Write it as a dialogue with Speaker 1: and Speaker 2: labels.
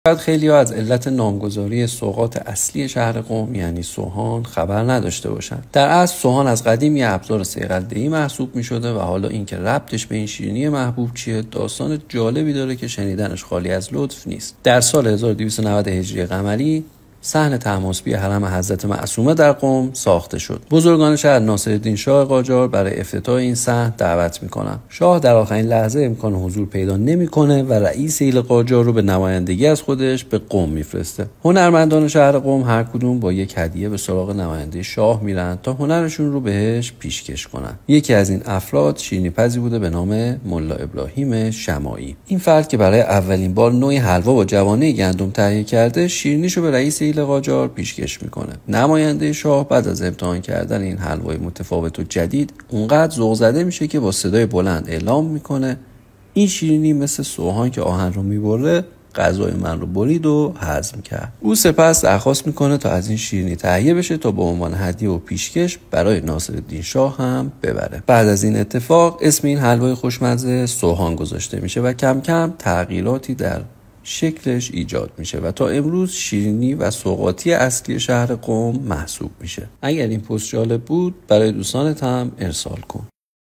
Speaker 1: شاید خیلی‌ها از علت نامگذاری سوغات اصلی شهر قم یعنی سوهان خبر نداشته باشند. در اصل سوهان از قدیم یه ابزار صیقل‌دهی محسوب می‌شده و حالا اینکه ربطش به این شیرینی محبوب چیه داستان جالبی داره که شنیدنش خالی از لطف نیست. در سال 1290 هجری قمری صحن طهماسبی حرم حضرت معصومه در قم ساخته شد. بزرگان شهر ناصرالدین شاه قاجار برای افتتاح این صحن دعوت میکنن. شاه در آخرین لحظه امکان حضور پیدا نمیکنه و رئیس ایل قاجار رو به نمایندگی از خودش به قم میفرسته. هنرمندان شهر قم هر کدوم با یک هدیه به سراغ نماینده شاه میرن تا هنرشون رو بهش پیشکش کنن. یکی از این افراد شیرینی‌پزی بوده به نام ملا ابراهیم شماعی. این فرد که برای اولین بار نوعی حلوا با جوانه گندم تهیه کرده، شیرینیشو به رئیس ایل قاجار پیشکش میکنه. نماینده شاه بعد از امتحان کردن این حلوای متفاوت و جدید اونقدر ذوق زده میشه که با صدای بلند اعلام میکنه این شیرینی مثل سوهان که آهن رو میبره غذای من رو برید و هضم کرد. او سپس درخواست میکنه تا از این شیرینی تهیه بشه تا به عنوان هدیه و پیشکش برای ناصرالدین شاه هم ببره. بعد از این اتفاق اسم این حلوای خوشمزه سوهان گذاشته میشه و کم کم تغییراتی در شکلش ایجاد میشه و تا امروز شیرینی و سوغاتی اصلی شهر قم محسوب میشه. اگر این پست جالب بود برای دوستانت هم ارسال کن.